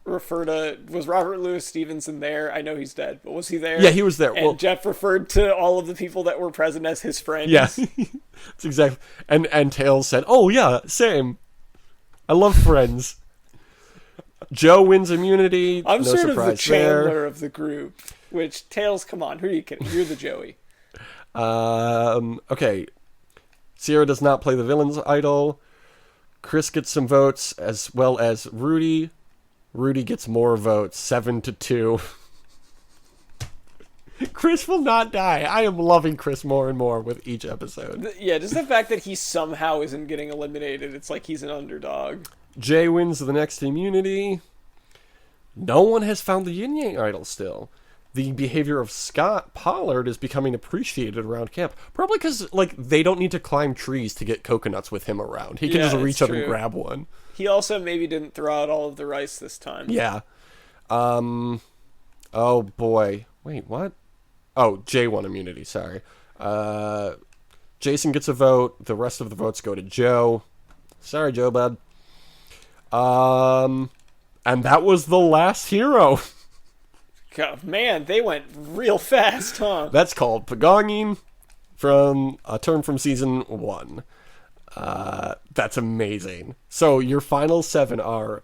refer to, was Robert Louis Stevenson there? I know he's dead, but was he there? Yeah, he was there. And Well, Jeff referred to all of the people that were present as his friends. yeah, it's exactly. And Tails said, "Oh yeah, same. I love Friends." Joe wins immunity. I'm no sort of the surprise Chandler there. of the group. Which, Tails, come on, who are you kidding? You're the Joey. Okay. Sierra does not play the villain's idol. Chris gets some votes, as well as Rudy. Rudy gets more votes, 7-2. Chris will not die. I am loving Chris more and more with each episode. Yeah, just the fact that he somehow isn't getting eliminated, it's like he's an underdog. Jay wins the next immunity. No one has found the Yin Yang idol still. The behavior of Scott Pollard is becoming appreciated around camp. Probably because, like, they don't need to climb trees to get coconuts with him around. He can Yeah, just reach it's up true. and grab one. He also maybe didn't throw out all of the rice this time. Yeah. Oh, boy. Wait, what? Oh, Jay won immunity, sorry. Jason gets a vote. The rest of the votes go to Joe. Sorry, Joe, bud. And that was the last hero. God, man, they went real fast, huh? That's called pagonging, from a term from season 1. That's amazing. So your final 7 are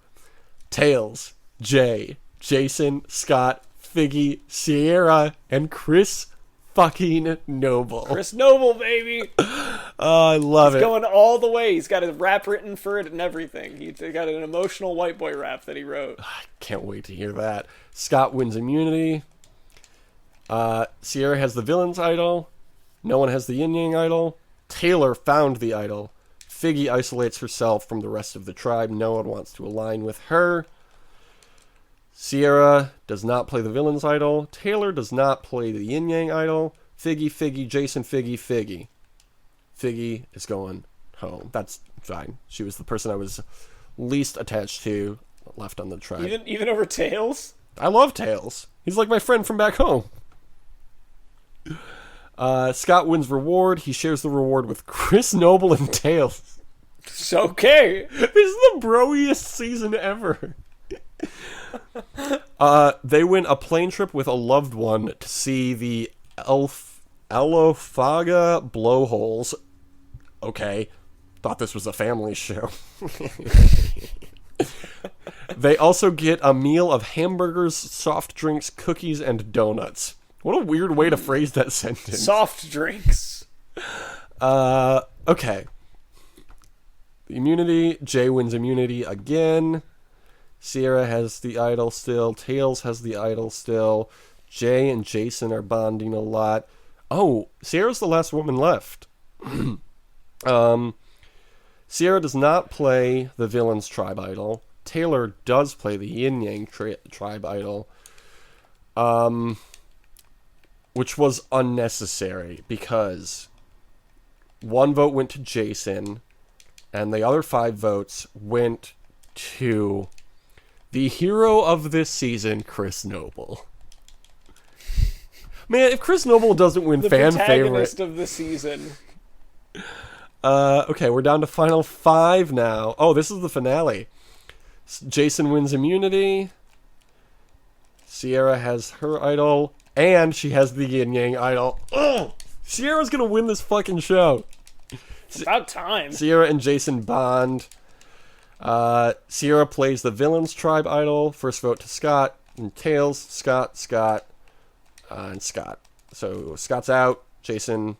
Tails, Jay, Jason, Scott, Figgy, Sierra, and Chris fucking Noble. Chris Noble, baby. Oh, I love it. Going all the way. He's got a rap written for it and everything. He's got an emotional white boy rap that he wrote. Can't wait to hear that. Scott wins immunity. Sierra has the villain's idol. No one has the yin yang idol. Taylor found the idol. Figgy isolates herself from the rest of the tribe. No one wants to align with her. Sierra does not play the villain's idol. Taylor does not play the yin yang idol. Figgy, Jason, Figgy. Figgy is going home. That's fine. She was the person I was least attached to left on the tribe. Even over Tails? I love Tails. He's like my friend from back home. Scott wins reward. He shares the reward with Chris Noble and Tails. It's okay. This is the broiest season ever. They win a plane trip with a loved one to see the Alophaga blowholes. Okay. Thought this was a family show. They also get a meal of hamburgers, soft drinks, cookies, and donuts. What a weird way to phrase that sentence. Soft drinks. Okay. Immunity. Jay wins immunity again. Sierra has the idol still. Tails has the idol still. Jay and Jason are bonding a lot. Oh, Sierra's the last woman left. Sierra does not play the villain's tribe idol. Taylor does play the yin yang tribe idol. Which was unnecessary because one vote went to Jason and the other 5 votes went to the hero of this season, Chris Noble. Man, if Chris Noble doesn't win The fan protagonist favorite... of the season. Okay, we're down to final 5 now. Oh, this is the finale. Jason wins immunity. Sierra has her idol. And she has the yin yang idol. Oh, Sierra's gonna win this fucking show. It's about time. Sierra and Jason bond. Sierra plays the villain's tribe idol. First vote to Scott. And Tails, Scott, and Scott. So Scott's out. Jason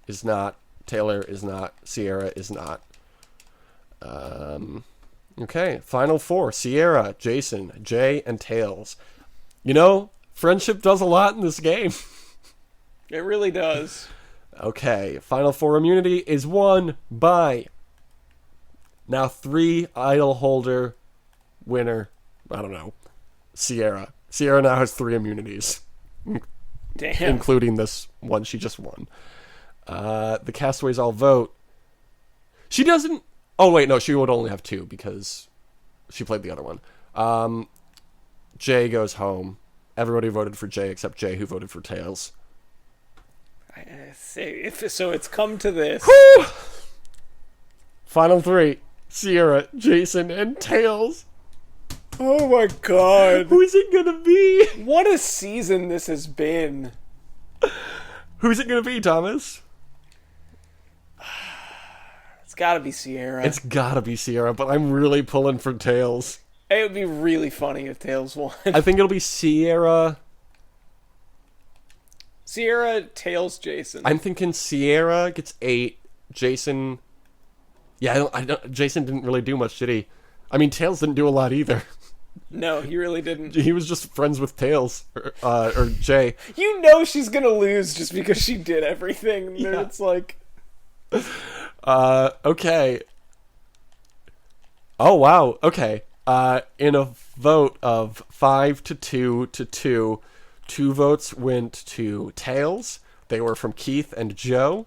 is not. Taylor is not. Sierra is not. Okay, final 4. Sierra, Jason, Jay, and Tails. You know, friendship does a lot in this game. It really does. Okay, final 4 immunity is won by now 3 idol holder winner. I don't know. Sierra. Sierra now has 3 immunities, Damn. including this one she just won. The castaways all vote. She doesn't. Oh wait, no, she would only have 2 because she played the other one. Jay goes home. Everybody voted for Jay except Jay, who voted for Tails. So it's come to this. Woo! Final 3. Sierra, Jason, and Tails. Oh my god. Who's it gonna be? What a season this has been. Who's it gonna be, Thomas? It's gotta be Sierra. It's gotta be Sierra, but I'm really pulling for Tails. It would be really funny if Tails won. I think it'll be Sierra. Sierra, Tails, Jason. I'm thinking Sierra gets 8. Jason. Yeah, I don't. Jason didn't really do much, did he? I mean, Tails didn't do a lot either. No, he really didn't. He was just friends with Tails or Jay. You know she's gonna lose just because she did everything. And Yeah. it's like, Okay. Oh wow. Okay. In a vote of 5-2 to 2, 2 votes went to Tails. They were from Keith and Joe.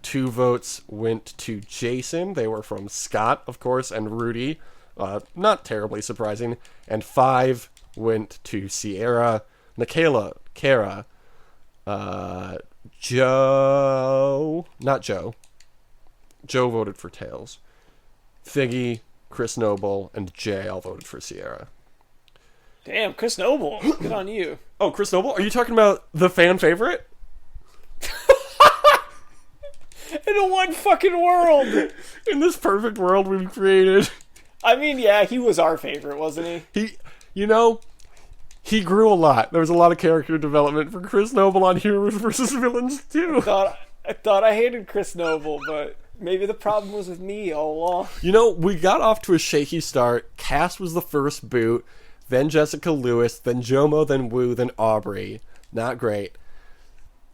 2 votes went to Jason. They were from Scott, of course, and Rudy. Not terribly surprising. And 5 went to Sierra, Michaela, Kara, Joe. Not Joe. Joe voted for Tails. Figgy, Chris Noble, and Jay all voted for Sierra. damn, Chris Noble, good on you. Oh, Chris Noble? Are you talking about the fan favorite? In a one fucking world. In this perfect world we've created. I mean, yeah, he was our favorite, wasn't he? He grew a lot. There was a lot of character development for Chris Noble on Heroes vs. Villains too. I thought I hated Chris Noble, but maybe the problem was with me all along. We got off to a shaky start. Cass was the first boot, then Jessica Lewis, then Jomo, then Wu, then Aubrey. Not great.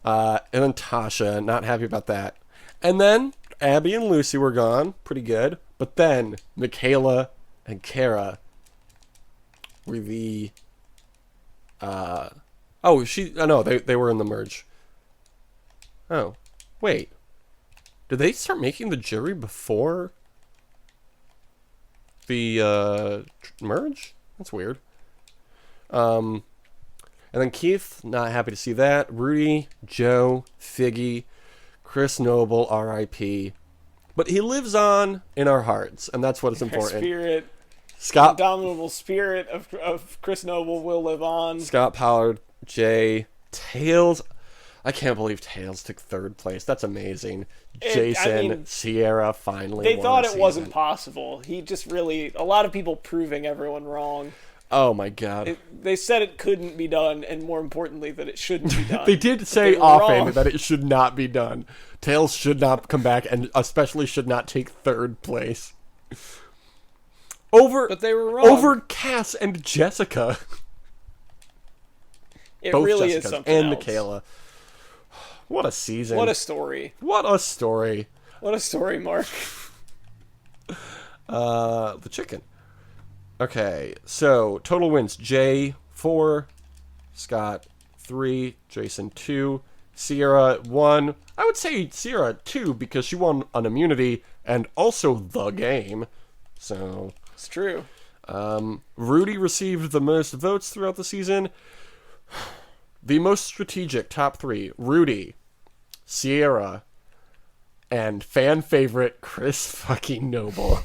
And then Tasha, not happy about that. And then Abby and Lucy were gone, pretty good. But then Michaela and Kara were the they were in the merge. Oh, wait. Did they start making the jury before the merge? That's weird. And then Keith, not happy to see that. Rudy, Joe, Figgy, Chris Noble, R.I.P. But he lives on in our hearts, and that's what is important. Spirit, Scott, indomitable spirit of Chris Noble will live on. Scott Pollard, Jay, Tails. I can't believe Tails took 3rd place. That's amazing. Jason, Sierra finally They won thought a it season. wasn't possible. He just really, a lot of people proving everyone wrong. Oh my god. They said it couldn't be done, and more importantly, that it shouldn't be done. They did say they were often wrong. that it should not be done. Tails should not come back, and especially should not take 3rd place. But they were wrong. Over Cass and Jessica. It Both really Jessicas is something and else. Michaela. What a season. What a story. What a story. What a story, Mark. The chicken. Okay, so total wins. Jay 4, Scott 3, Jason 2, Sierra 1. I would say Sierra 2 because she won an immunity and also the game. So It's true. Rudy received the most votes throughout the season. The most strategic top 3: Rudy, Sierra, and fan favorite Chris fucking Noble.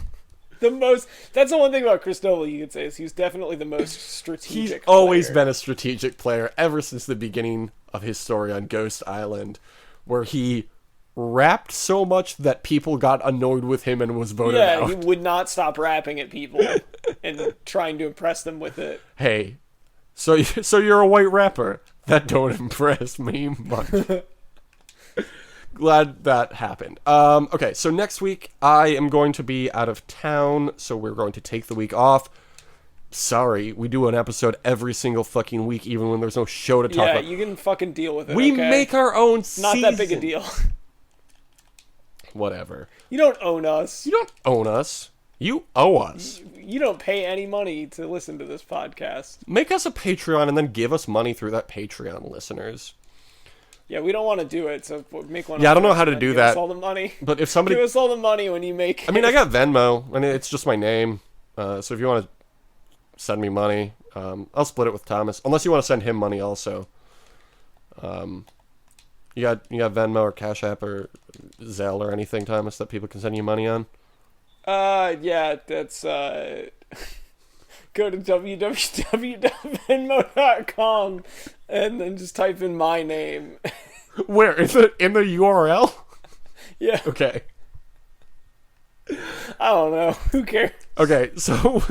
That's the one thing about Chris Noble you could say is he's definitely the most strategic. He's always player. been a strategic player ever since the beginning of his story on Ghost Island, where he rapped so much that people got annoyed with him and was voted out. He would not stop rapping at people and trying to impress them with it. Hey, so you're a white rapper? That don't impress me much. Glad that happened. Okay, so next week I am going to be out of town, so we're going to take the week off. Sorry, we do an episode every single fucking week, even when there's no show to talk about. Yeah, you can fucking deal with it. We okay? make our own season. Not that big a deal. Whatever. You don't own us. You don't own us. You owe us. You don't pay any money to listen to this podcast. Make us a Patreon and then give us money through that Patreon, listeners. Yeah, we don't want to do it, so make one. Yeah, I don't up know how to and do give that. Us all the money. But if somebody... Give us all the money when you make. I mean, I got Venmo, and it's just my name. So if you want to send me money, I'll split it with Thomas. Unless you want to send him money also. You got Venmo or Cash App or Zelle or anything, Thomas, that people can send you money on? Yeah, that's go to www.venmo.com and then just type in my name. Where? In the URL? Yeah. Okay. I don't know. Who cares? Okay, so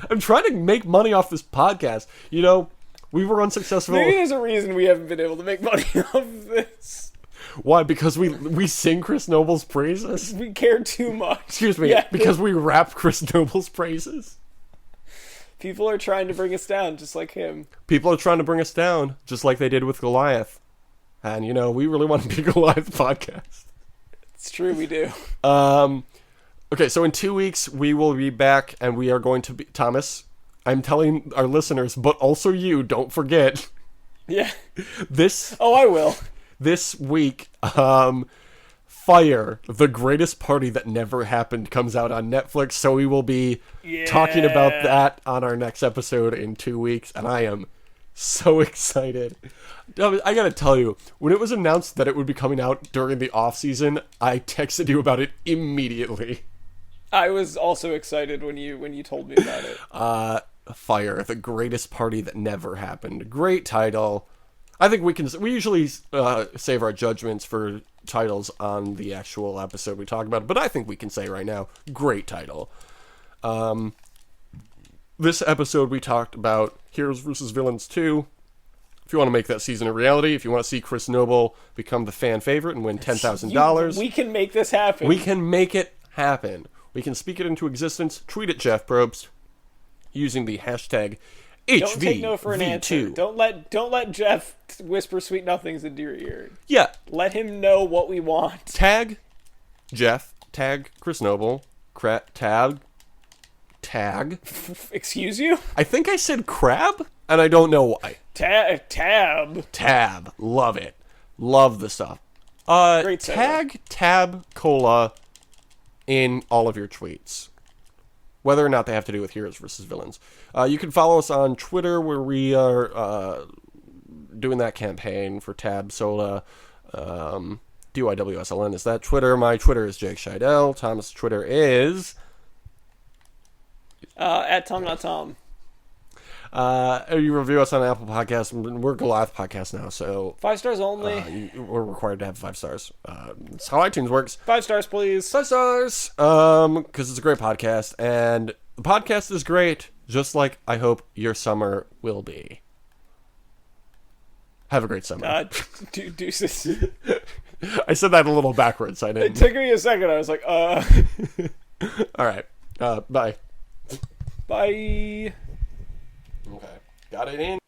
I'm trying to make money off this podcast. You know, we were unsuccessful. Maybe there's a reason we haven't been able to make money off of this. Why? Because we sing Chris Noble's praises? We care too much. Excuse me. Yeah. Because we rap Chris Noble's praises? People are trying to bring us down, just like him. People are trying to bring us down, just like they did with Goliath. And, you know, we really want to be Goliath podcast. It's true, we do. Okay, so in 2 weeks, we will be back, and we are going to be... Thomas, I'm telling our listeners, but also you, don't forget. Yeah. Oh, I will. This week, Fire, the greatest party that never happened, comes out on Netflix, so we will be talking about that on our next episode in 2 weeks, and I am so excited. I gotta tell you, when it was announced that it would be coming out during the off-season, I texted you about it immediately. I was also excited when you told me about it. Fire, the greatest party that never happened. Great title. I think we usually save our judgments for titles on the actual episode we talk about, but I think we can say right now, great title. This episode we talked about Heroes vs. Villains 2. If you want to make that season a reality, if you want to see Chris Noble become the fan favorite and win $10,000, we can make this happen. We can make it happen. We can speak it into existence. Tweet at Jeff Probst using the hashtag HV. Don't take no for an answer. Don't let Jeff whisper sweet nothings into your ear. Yeah. Let him know what we want. Tag Jeff. Tag Chris Noble. Tag. Excuse you? I think I said crab, and I don't know why. Tab. Love it. Love the stuff. Great tag Tab Cola in all of your tweets, whether or not they have to do with Heroes versus Villains. You can follow us on Twitter, where we are doing that campaign for Tab Soda. DYWSLN is that Twitter. My Twitter is Jake Scheidel. Thomas' Twitter is... at Tom Not Tom. You review us on Apple Podcasts. We're Goliath Podcast now, so 5 stars only. We're required to have 5 stars. That's how iTunes works. 5 stars, please. 5 stars. Because it's a great podcast, and the podcast is great, just like I hope your summer will be. Have a great summer. Deuces. I said that a little backwards. I It didn't. took me a second. I was like, All right. Bye. Bye. Okay. Got it in.